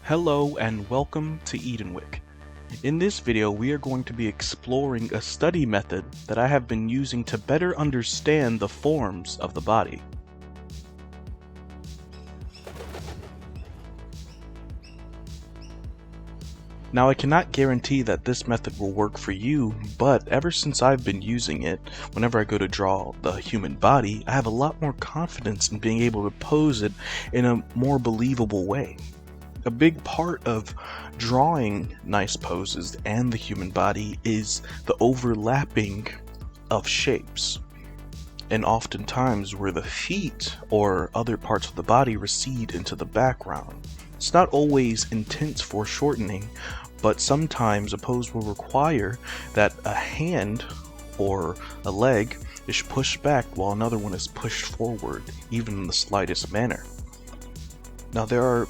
Hello and welcome to Edenwick. In this video we are going to be exploring a study method that I have been using to better understand the forms of the body. Now I cannot guarantee that this method will work for you, but ever since I've been using it, whenever I go to draw the human body, I have a lot more confidence in being able to pose it in a more believable way. A big part of drawing nice poses and the human body is the overlapping of shapes, and oftentimes where the feet or other parts of the body recede into the background. It's not always intense foreshortening, but sometimes a pose will require that a hand or a leg is pushed back while another one is pushed forward, even in the slightest manner. Now there are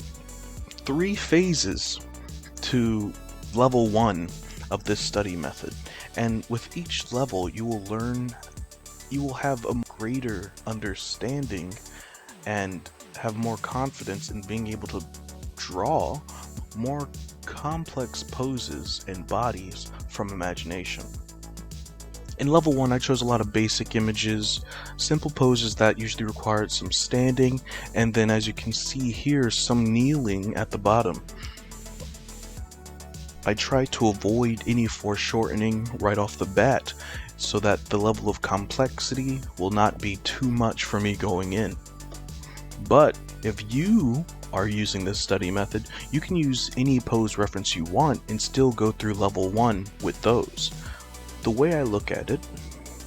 3 phases to level 1 of this study method, and with each level you will have a greater understanding and have more confidence in being able to draw more complex poses and bodies from imagination. In level 1 I chose a lot of basic images, simple poses that usually required some standing, and then as you can see here, some kneeling at the bottom. I tried to avoid any foreshortening right off the bat so that the level of complexity will not be too much for me going in. But if you are using this study method, you can use any pose reference you want and still go through level 1 with those. The way I look at it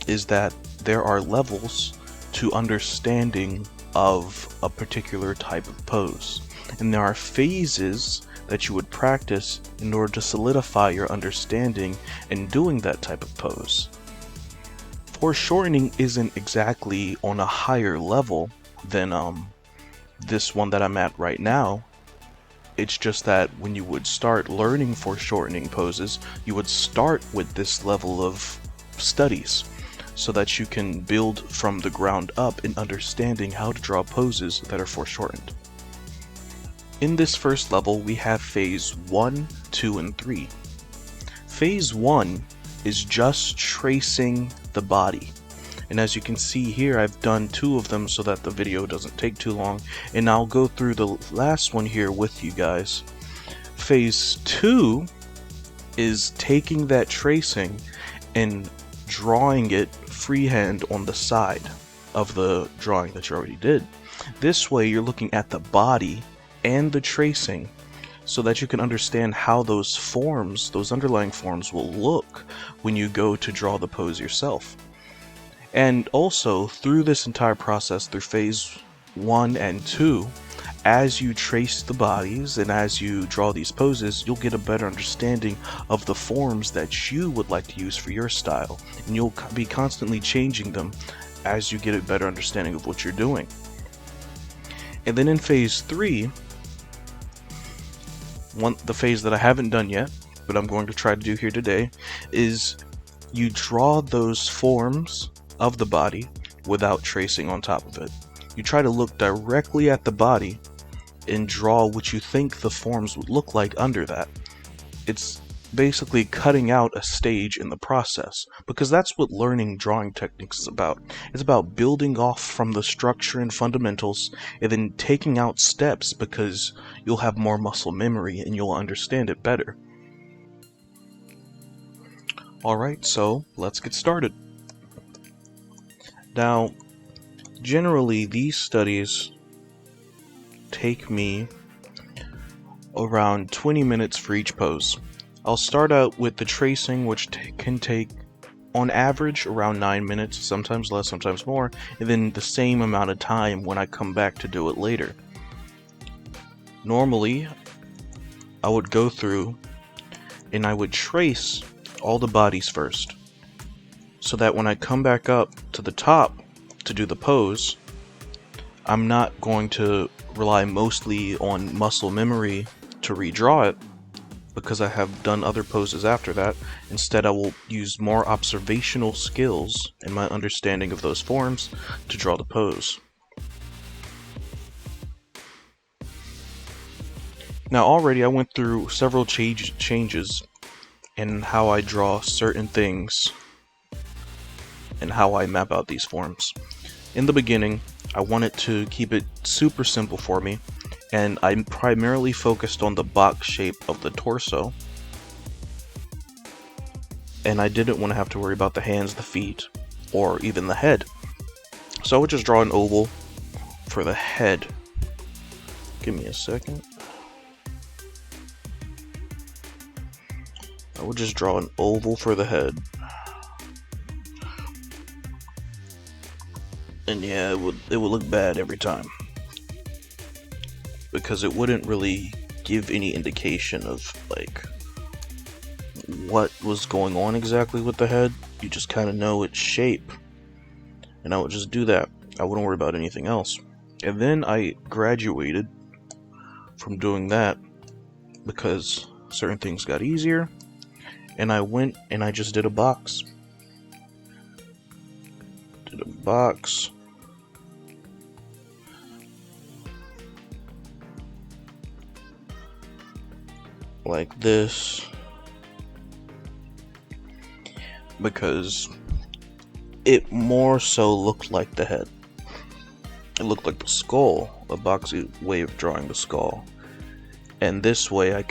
is that there are levels to understanding of a particular type of pose, and there are phases that you would practice in order to solidify your understanding in doing that type of pose. Foreshortening isn't exactly on a higher level than this one that I'm at right now. It's just that when you would start learning foreshortening poses, you would start with this level of studies so that you can build from the ground up in understanding how to draw poses that are foreshortened. In this first level, we have phase 1, 2, and 3. Phase 1 is just tracing the body. And as you can see here, I've done 2 of them so that the video doesn't take too long, and I'll go through the last one here with you guys. Phase 2 is taking that tracing and drawing it freehand on the side of the drawing that you already did. This way you're looking at the body and the tracing so that you can understand how those forms, those underlying forms, will look when you go to draw the pose yourself. And also, through this entire process, through phase 1 and 2, as you trace the bodies and as you draw these poses, you'll get a better understanding of the forms that you would like to use for your style, and you'll be constantly changing them as you get a better understanding of what you're doing. And then in phase 3, the phase that I haven't done yet, but I'm going to try to do here today, is you draw those forms of the body without tracing on top of it. You try to look directly at the body and draw what you think the forms would look like under that. It's basically cutting out a stage in the process, because that's what learning drawing techniques is about. It's about building off from the structure and fundamentals and then taking out steps, because you'll have more muscle memory and you'll understand it better. Alright, so let's get started. Now, generally these studies take me around 20 minutes for each pose. I'll start out with the tracing, which can take on average around 9 minutes, sometimes less, sometimes more, and then the same amount of time when I come back to do it later. Normally, I would go through and I would trace all the bodies first, so that when I come back up to the top to do the pose, I'm not going to rely mostly on muscle memory to redraw it, because I have done other poses after that. Instead, I will use more observational skills and my understanding of those forms to draw the pose. Now already I went through several changes in how I draw certain things and how I map out these forms. In the beginning, I wanted to keep it super simple for me, and I primarily focused on the box shape of the torso, and I didn't want to have to worry about the hands, the feet, or even the head. So I would just draw an oval for the head. Give me a second. I would just draw an oval for the head. And yeah, it would look bad every time, because it wouldn't really give any indication of like what was going on exactly with the head. You just kind of know its shape, and I would just do that. I wouldn't worry about anything else. And then I graduated from doing that because certain things got easier, and I went and I just did a box. Did a box. Like this, because it more so looked like the head. It looked like the skull, a boxy way of drawing the skull. And this way I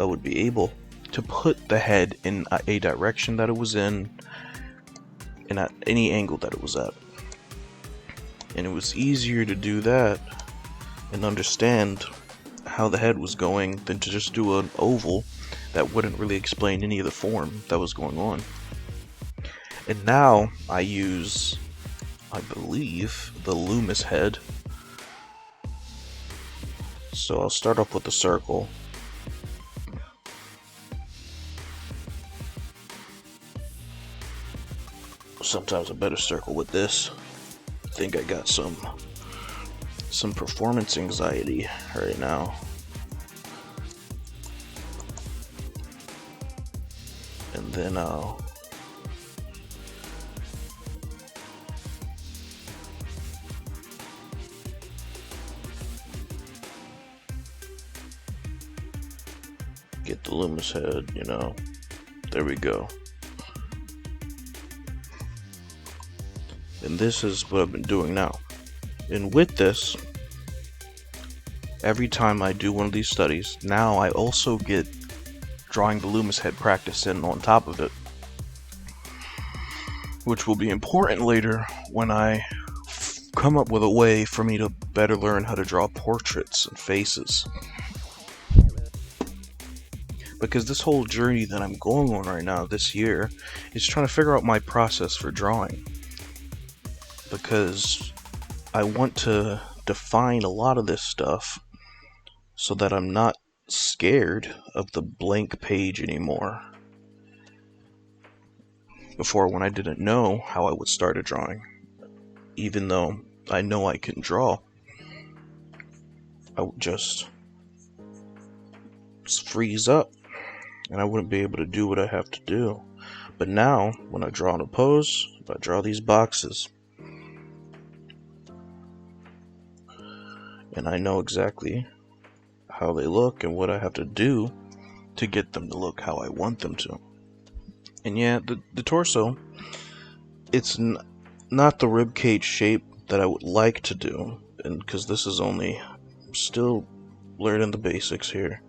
would be able to put the head in a direction that it was in, and at any angle that it was at. And it was easier to do that and understand how the head was going than to just do an oval that wouldn't really explain any of the form that was going on. And now I use, I believe, the Loomis head. So I'll start off with the circle. Sometimes a better circle with this. I think I got some performance anxiety right now. And then I'll get the Loomis head, you know. There we go. And this is what I've been doing now. And with this, every time I do one of these studies, now I also get drawing the Loomis head practice in on top of it, which will be important later when I come up with a way for me to better learn how to draw portraits and faces. Because this whole journey that I'm going on right now this year is trying to figure out my process for drawing. Because I want to define a lot of this stuff so that I'm not scared of the blank page anymore. Before, when I didn't know how I would start a drawing, even though I know I can draw, I would just freeze up and I wouldn't be able to do what I have to do. But now, when I draw in a pose, if I draw these boxes, and I know exactly how they look and what I have to do to get them to look how I want them to. And yeah, the torso, it's not the ribcage shape that I would like to do, and because this is only still learning the basics here.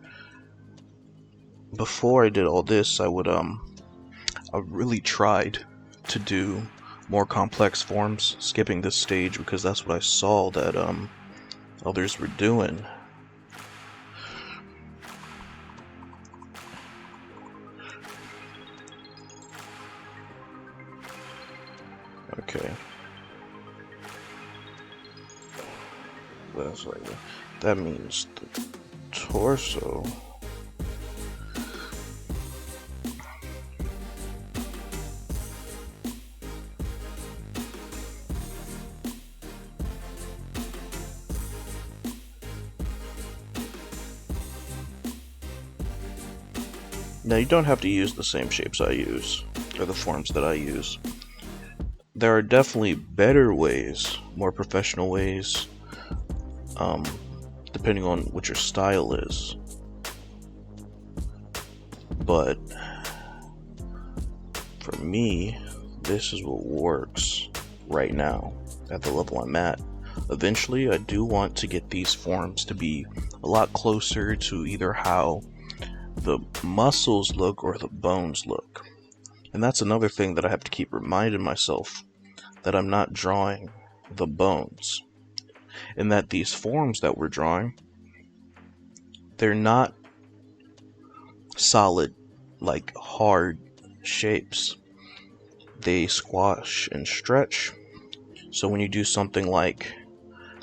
Before I did all this, I really tried to do more complex forms, skipping this stage because that's what I saw that others were doing. Okay. That's like that means the torso. Now you don't have to use the same shapes I use, or the forms that I use. There are definitely better ways, more professional ways, depending on what your style is. But for me, this is what works right now at the level I'm at. Eventually, I do want to get these forms to be a lot closer to either how the muscles look or the bones look. And that's another thing that I have to keep reminding myself, that I'm not drawing the bones. And that these forms that we're drawing, they're not solid, like hard shapes. They squash and stretch. So when you do something like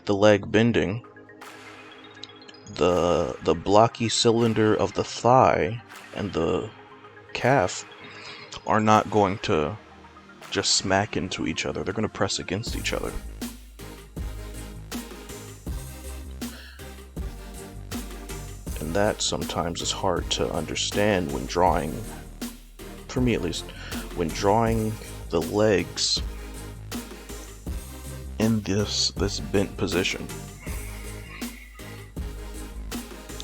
the leg bending, the blocky cylinder of the thigh and the calf are not going to just smack into each other. They're going to press against each other. And that sometimes is hard to understand when drawing, for me at least, when drawing the legs in this bent position.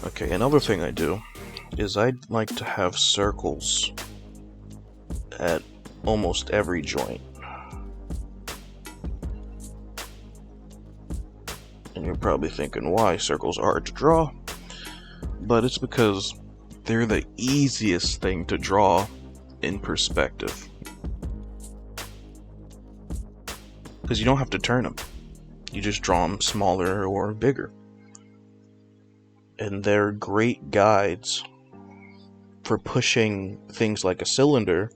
Okay, another thing I do is I'd like to have circles at almost every joint. And you're probably thinking, why? Circles are hard to draw. But it's because they're the easiest thing to draw in perspective. Because you don't have to turn them. You just draw them smaller or bigger. And they're great guides for pushing things like a cylinder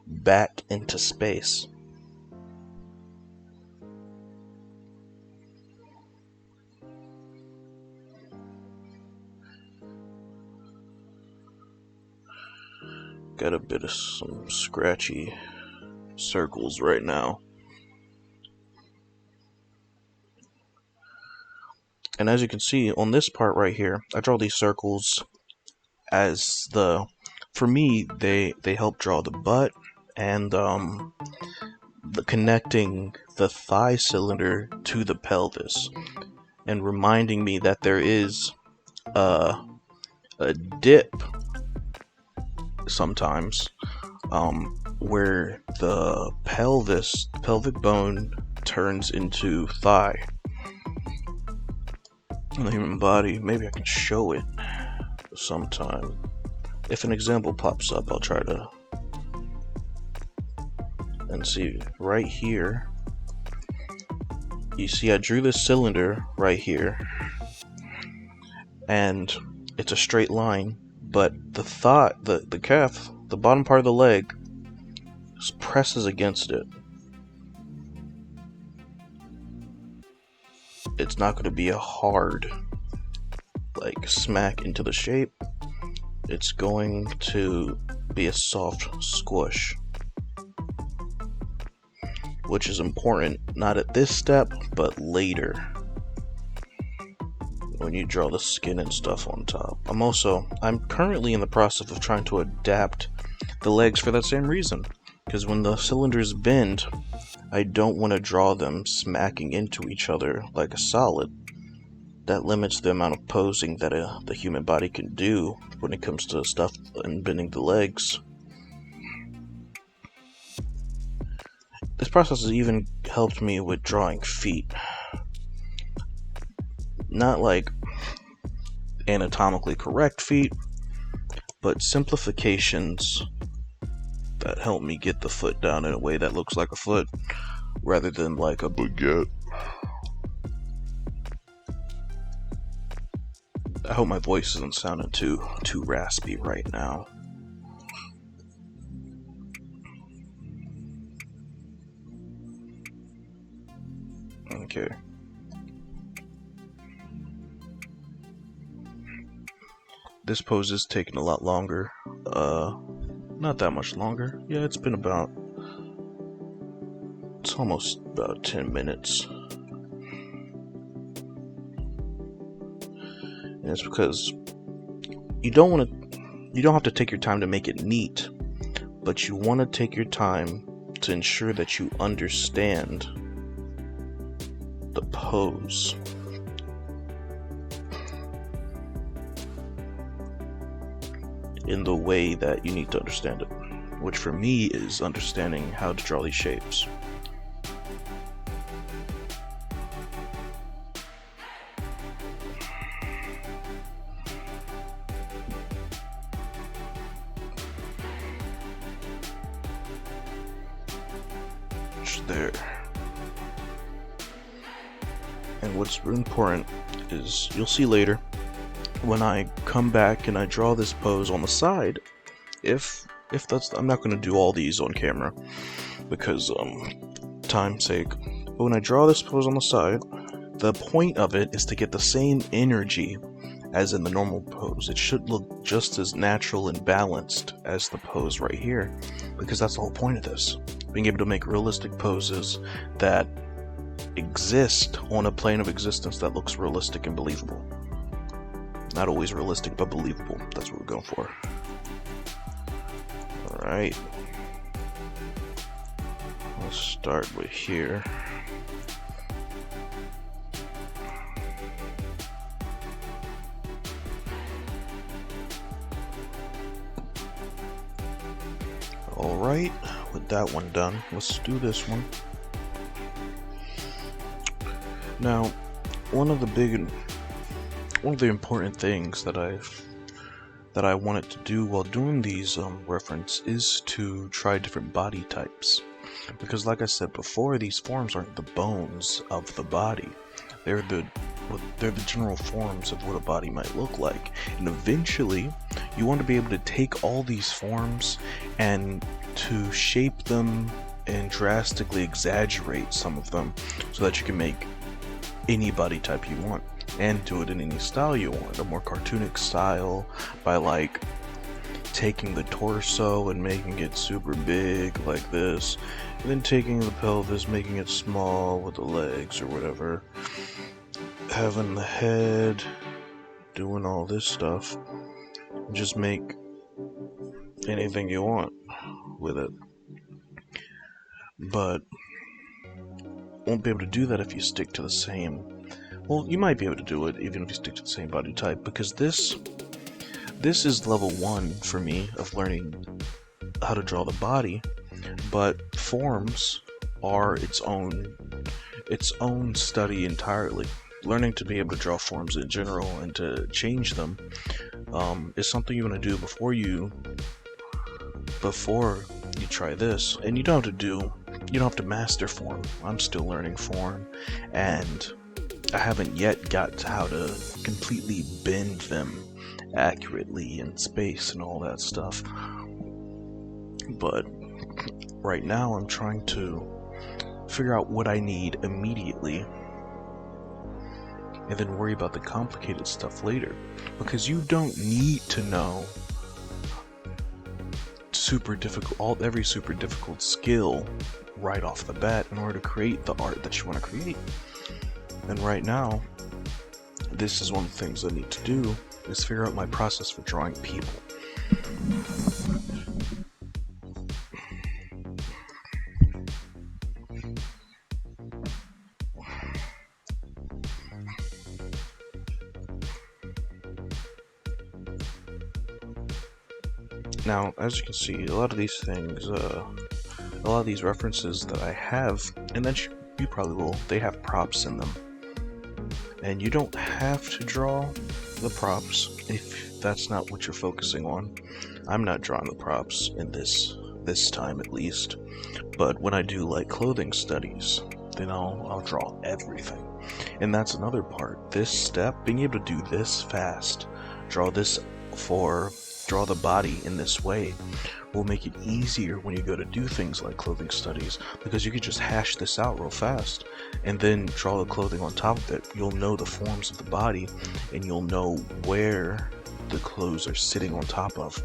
back into space. Got a bit of some scratchy circles right now. And as you can see on this part right here, I draw these circles as for me, they help draw the butt and the connecting the thigh cylinder to the pelvis, and reminding me that there is a dip sometimes where the pelvic bone turns into thigh. In the human body, maybe I can show it sometime. If an example pops up, I'll try to. And see, right here, you see I drew this cylinder right here, and it's a straight line, but the calf, the bottom part of the leg, presses against it. It's not going to be a hard, like, smack into the shape. It's going to be a soft squish, which is important, not at this step, but later, when you draw the skin and stuff on top. I'm currently in the process of trying to adapt the legs for that same reason, because when the cylinders bend, I don't want to draw them smacking into each other like a solid. That limits the amount of posing that the human body can do when it comes to stuff and bending the legs. This process has even helped me with drawing feet. Not like anatomically correct feet, but simplifications that help me get the foot down in a way that looks like a foot rather than like a baguette. I hope my voice isn't sounding too raspy right now. Okay. This pose is taking a lot longer. Not that much longer. Yeah, it's almost about 10 minutes. And it's because you don't have to take your time to make it neat, but you want to take your time to ensure that you understand the pose. in the way that you need to understand it, which for me is understanding how to draw these shapes. There. And what's important is, you'll see later, when I come back and I draw this pose on the side, if that's, I'm not going to do all these on camera because time's sake, but when I draw this pose on the side, the point of it is to get the same energy as in the normal pose. It should look just as natural and balanced as the pose right here, because that's the whole point of this. Being able to make realistic poses that exist on a plane of existence that looks realistic and believable. Not always realistic, but believable. That's what we're going for. Alright. Let's start with here. Alright, with that one done, let's do this one. Now, one of the important things that I wanted to do while doing these reference is to try different body types, because like I said before, these forms aren't the bones of the body. They're the general forms of what a body might look like, and eventually you want to be able to take all these forms and to shape them and drastically exaggerate some of them so that you can make any body type you want and do it in any style you want. A more cartoonic style by like taking the torso and making it super big like this, and then taking the pelvis, making it small with the legs or whatever, having the head, doing all this stuff. Just make anything you want with it, but won't be able to do that if you stick to the same. Well, you might be able to do it even if you stick to the same body type, because this is level 1 for me of learning how to draw the body, but forms are its own study entirely. Learning to be able to draw forms in general and to change them is something you want to do before you try this. And you don't have to master form. I'm still learning form, and I haven't yet got to how to completely bend them accurately in space and all that stuff. But right now I'm trying to figure out what I need immediately and then worry about the complicated stuff later, because you don't need to know every super difficult skill right off the bat in order to create the art that you want to create. And right now, this is one of the things I need to do, is figure out my process for drawing people. Now, as you can see, a lot of these things, a lot of these references that I have, and that you probably will, they have props in them. And you don't have to draw the props if that's not what you're focusing on. I'm not drawing the props in this time at least, but when I do like clothing studies, then I'll draw everything. And that's another part. This step, being able to do this fast, draw the body in this way, will make it easier when you go to do things like clothing studies, because you can just hash this out real fast and then draw the clothing on top of it. You'll know the forms of the body and you'll know where the clothes are sitting on top of.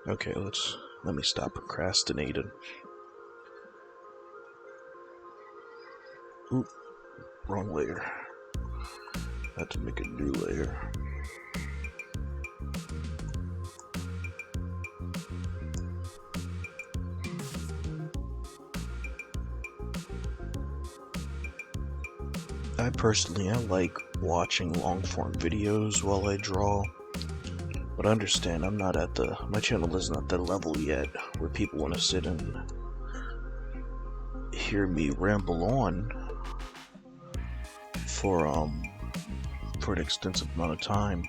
Okay, let me stop procrastinating. Oop, wrong layer. I have to make a new layer. I personally, I like watching long form videos while I draw, but understand my channel isn't at that level yet where people want to sit and hear me ramble on for for an extensive amount of time.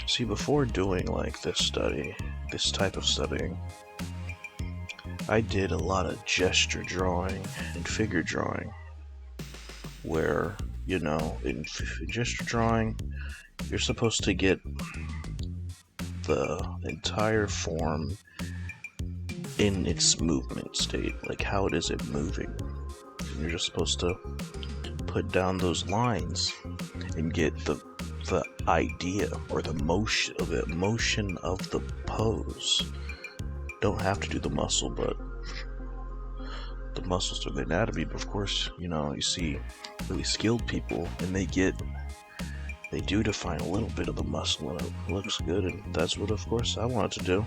See, before doing like this type of studying, I did a lot of gesture drawing and figure drawing, where, in gesture drawing, you're supposed to get the entire form in its movement state, like how it is it moving. And you're just supposed to put down those lines and get the idea or the motion of the pose. Don't have to do the muscle, but the muscles are the anatomy. But of course, you see really skilled people, and they do define a little bit of the muscle, and it looks good. And that's what, of course, I wanted to do.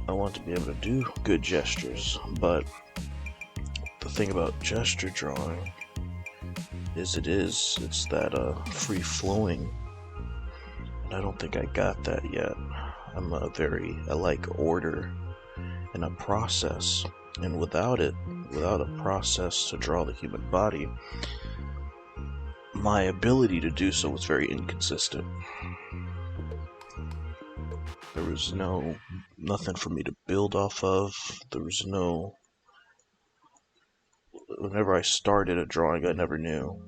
I want to be able to do good gestures, but the thing about gesture drawing is it's that free flowing, and I don't think I got that yet. I like order and a process, and without a process to draw the human body, my ability to do so was very inconsistent. There was nothing for me to build off of. Whenever I started a drawing, I never knew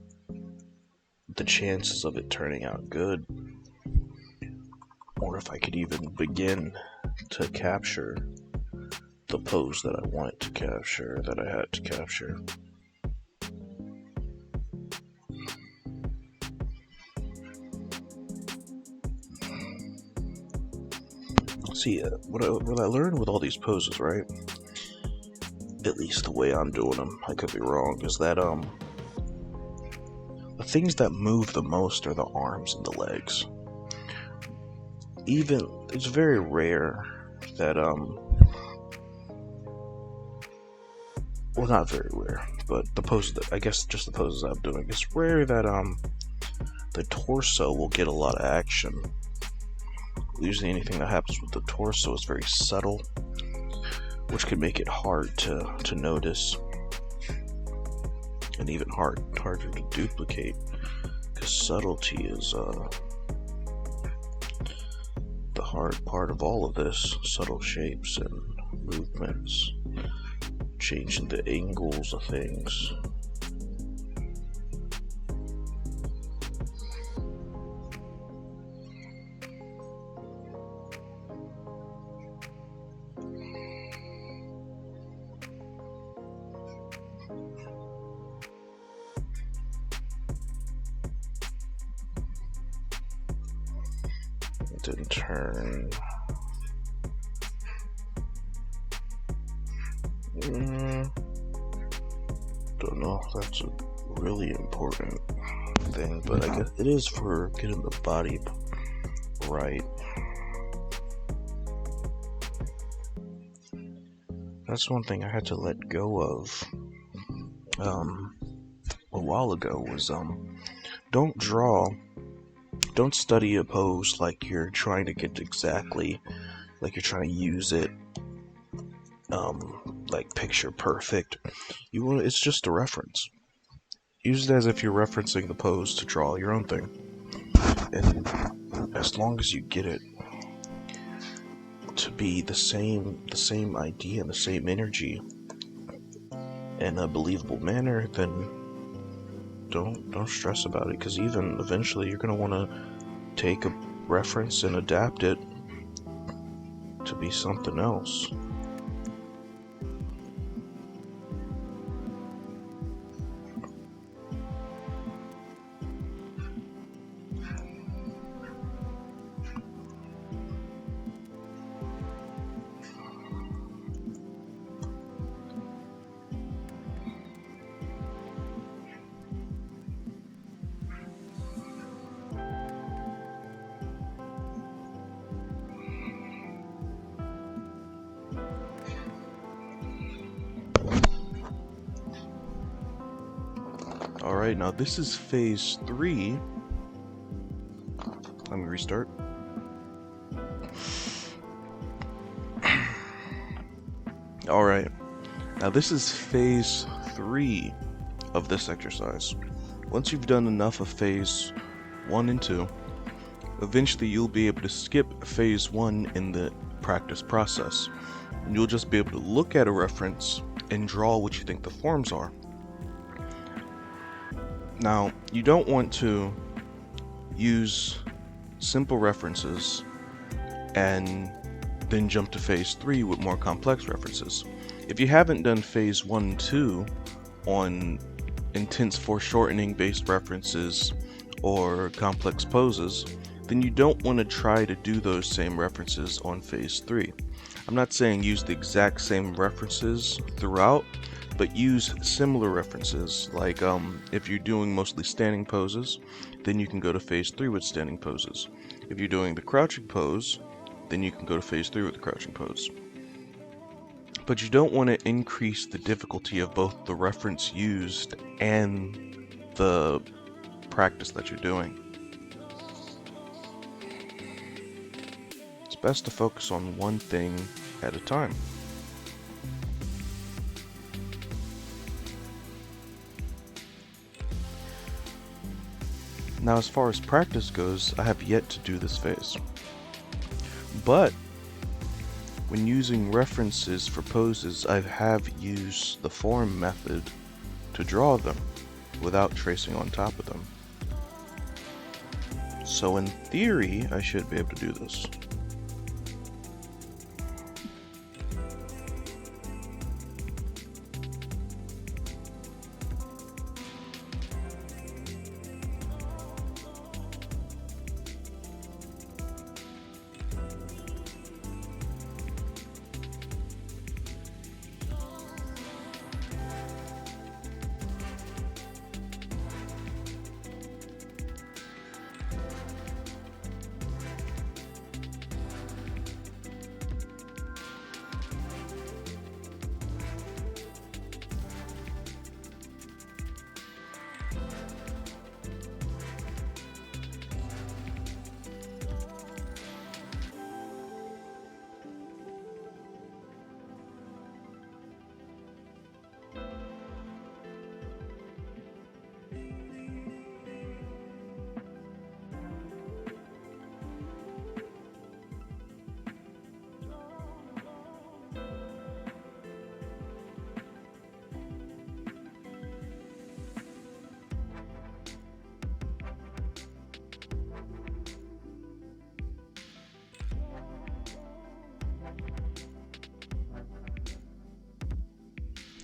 the chances of it turning out good, or if I could even begin to capture the pose that I wanted to capture, that I had to capture. See, what I learned with all these poses, right? At least the way I'm doing them, I could be wrong, is that the things that move the most are the arms and the legs. Even it's very rare that well, not very rare, but the poses that, I guess, just the poses I'm doing, it's rare that the torso will get a lot of action. Usually anything that happens with the torso is very subtle, which can make it hard to notice, and even harder to duplicate, because subtlety is the hard part of all of this. Subtle shapes and movements, changing the angles of things. Didn't turn. Don't know if that's a really important thing, but I guess it is for getting the body right. That's one thing I had to let go of a while ago was don't study a pose like you're trying to get exactly, like you're trying to use it like picture perfect. It's just a reference. Use it as if you're referencing the pose to draw your own thing. And as long as you get it to be the same idea and the same energy in a believable manner, then don't stress about it, because even eventually you're going to want to take a reference and adapt it to be something else. Alright, now this is phase 3. Let me restart. Alright, now this is phase 3 of this exercise. Once you've done enough of phase 1 and 2, eventually you'll be able to skip phase 1 in the practice process. And you'll just be able to look at a reference and draw what you think the forms are. Now, you don't want to use simple references and then jump to phase 3 with more complex references. If you haven't done phase 1 and 2 on intense foreshortening based references or complex poses, then you don't want to try to do those same references on phase 3. I'm not saying use the exact same references throughout, but use similar references. Like if you're doing mostly standing poses, then you can go to phase 3 with standing poses. If you're doing the crouching pose, then you can go to phase 3 with the crouching pose. But you don't want to increase the difficulty of both the reference used and the practice that you're doing. It's best to focus on one thing at a time. Now, as far as practice goes, I have yet to do this phase. But when using references for poses, I have used the form method to draw them without tracing on top of them. So in theory, I should be able to do this.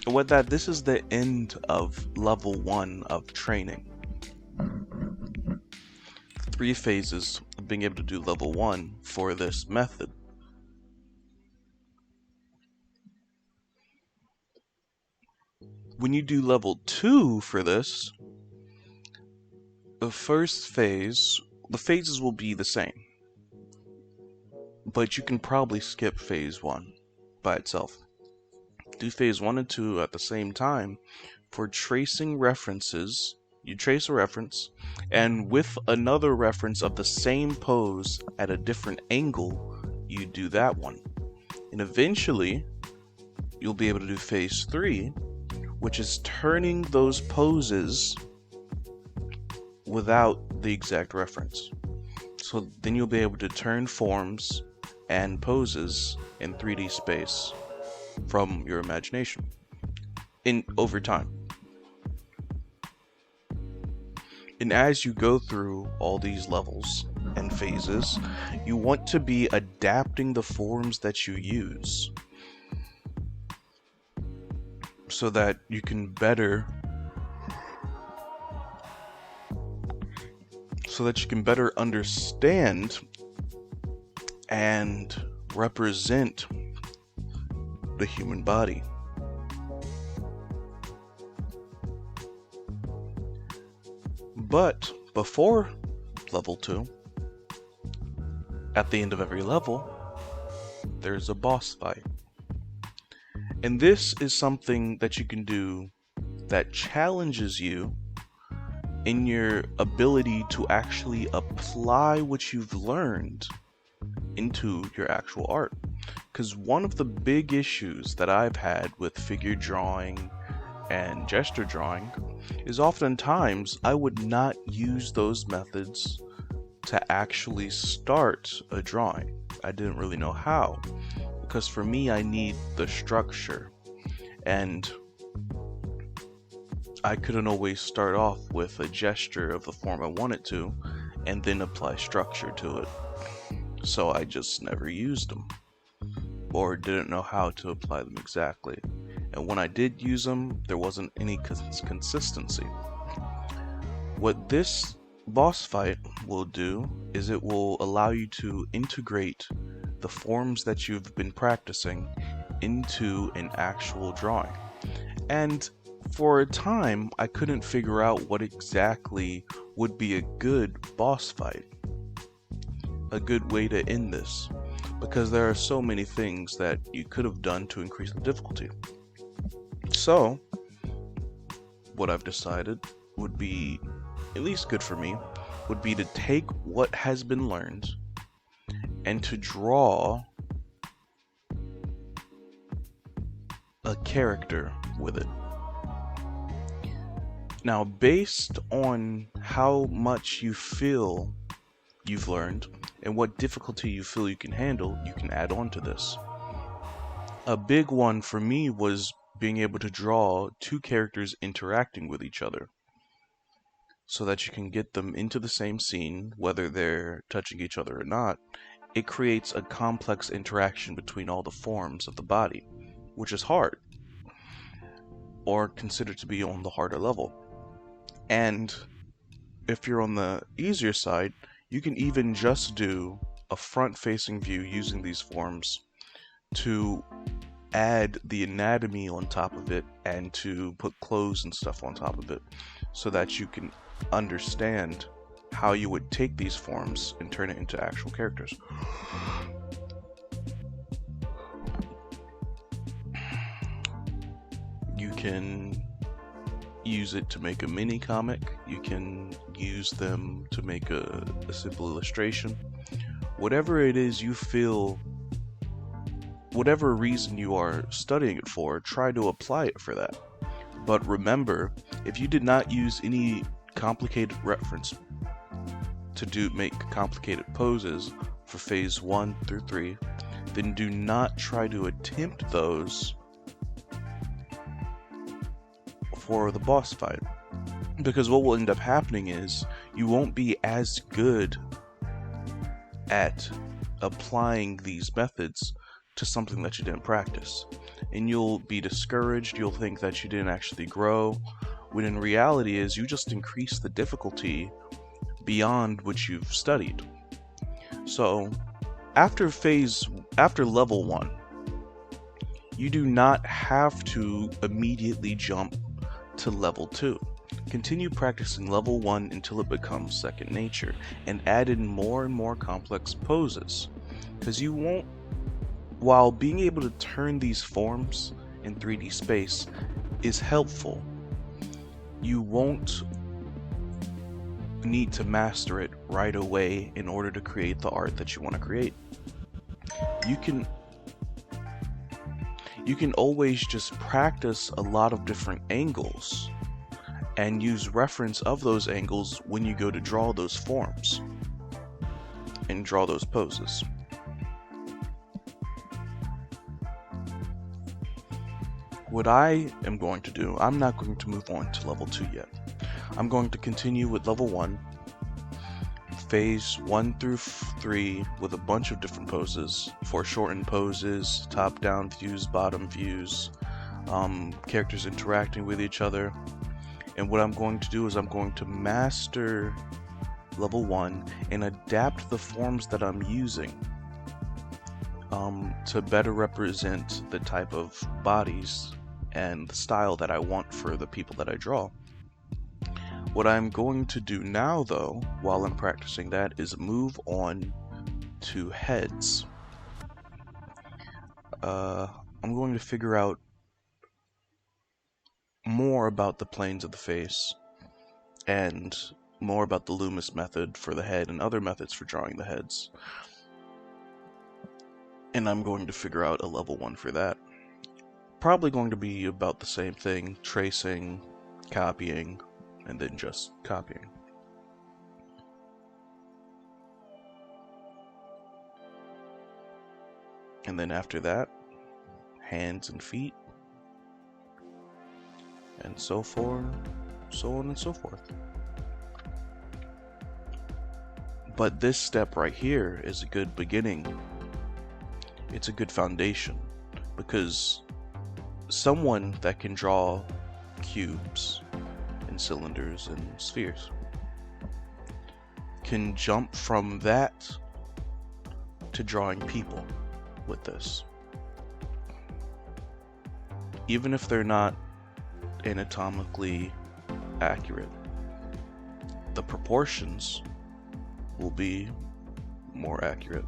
With that, this is the end of level 1 of training. 3 phases of being able to do level 1 for this method. When you do level 2 for this, the first phase, the phases will be the same, but you can probably skip phase 1 by itself. Do phase 1 and 2 at the same time. For tracing references, you trace a reference, and with another reference of the same pose at a different angle, you do that one. And eventually, you'll be able to do phase 3, which is turning those poses without the exact reference. So then you'll be able to turn forms and poses in 3D space from your imagination over time. And as you go through all these levels and phases, you want to be adapting the forms that you use so that you can better understand and represent the human body. But before level 2, at the end of every level, there's a boss fight. And this is something that you can do that challenges you in your ability to actually apply what you've learned into your actual art. Because one of the big issues that I've had with figure drawing and gesture drawing is oftentimes I would not use those methods to actually start a drawing. I didn't really know how, because for me, I need the structure, and I couldn't always start off with a gesture of the form I wanted to and then apply structure to it. So I just never used them, or didn't know how to apply them exactly. And when I did use them, there wasn't any consistency. What this boss fight will do is it will allow you to integrate the forms that you've been practicing into an actual drawing. And for a time, I couldn't figure out what exactly would be a good boss fight, a good way to end this, because there are so many things that you could have done to increase the difficulty. So, what I've decided would be at least good for me would be to take what has been learned and to draw a character with it. Now, based on how much you feel you've learned and what difficulty you feel you can handle, you can add on to this. A big one for me was being able to draw two characters interacting with each other so that you can get them into the same scene, whether they're touching each other or not. It creates a complex interaction between all the forms of the body, which is hard, or considered to be on the harder level. And if you're on the easier side, you can even just do a front-facing view using these forms to add the anatomy on top of it and to put clothes and stuff on top of it so that you can understand how you would take these forms and turn it into actual characters. You can use it to make a mini comic, you can use them to make a simple illustration. Whatever it is you feel, whatever reason you are studying it for, try to apply it for that. But remember, if you did not use any complicated reference to make complicated poses for phase 1 through 3, then do not try to attempt those for the boss fight. Because what will end up happening is you won't be as good at applying these methods to something that you didn't practice. And you'll be discouraged, you'll think that you didn't actually grow, when in reality is you just increase the difficulty beyond what you've studied. So after level 1, you do not have to immediately jump to level 2. Continue practicing level 1 until it becomes second nature, and add in more and more complex poses. Because you won't, while being able to turn these forms in 3D space is helpful, you won't need to master it right away in order to create the art that you want to create. You can always just practice a lot of different angles and use reference of those angles when you go to draw those forms and draw those poses. What I am going to do, I'm not going to move on to level 2 yet. I'm going to continue with level 1, phase 1 through 3 with a bunch of different poses, foreshortened poses, top-down views, bottom views, characters interacting with each other. And what I'm going to do is I'm going to master level 1 and adapt the forms that I'm using to better represent the type of bodies and the style that I want for the people that I draw. What I'm going to do now, though, while I'm practicing that, is move on to heads. I'm going to figure out more about the planes of the face and more about the Loomis method for the head and other methods for drawing the heads. And I'm going to figure out a level 1 for that. Probably going to be about the same thing, tracing, copying, and then just copying. And then after that, hands and feet, and so forth, so on and so forth. But this step right here is a good beginning. It's a good foundation, because someone that can draw cubes and cylinders and spheres can jump from that to drawing people with this. Even if they're not anatomically accurate, the proportions will be more accurate.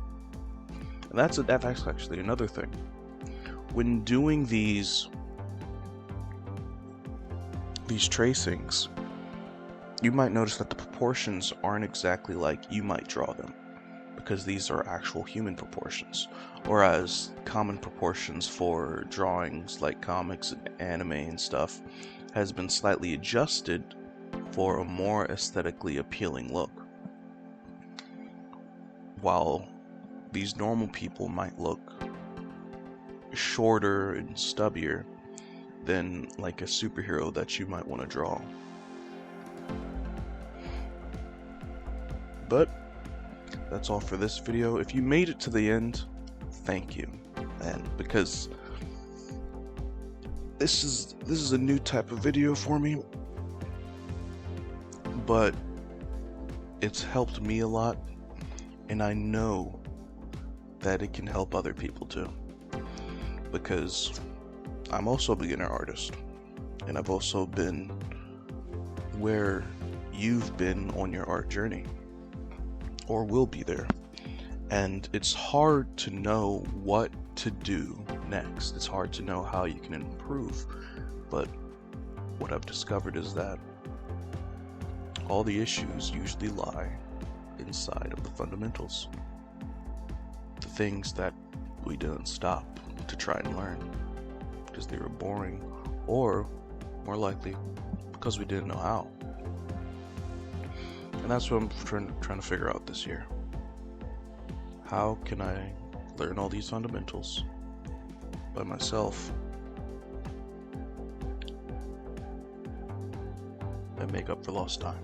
And that's actually another thing. When doing these tracings, you might notice that the proportions aren't exactly like you might draw them, because these are actual human proportions, whereas common proportions for drawings like comics and anime and stuff has been slightly adjusted for a more aesthetically appealing look. While these normal people might look shorter and stubbier than like a superhero that you might want to draw. But that's all for this video. If you made it to the end, thank you. And because this is a new type of video for me, but it's helped me a lot, and I know that it can help other people too, because I'm also a beginner artist, and I've also been where you've been on your art journey, or will be there, and it's hard to know what to do next. It's hard to know how you can improve, but what I've discovered is that all the issues usually lie inside of the fundamentals, the things that we didn't stop to try and learn because they were boring, or more likely because we didn't know how. And that's what I'm trying to figure out this year. How can I learn all these fundamentals by myself and make up for lost time?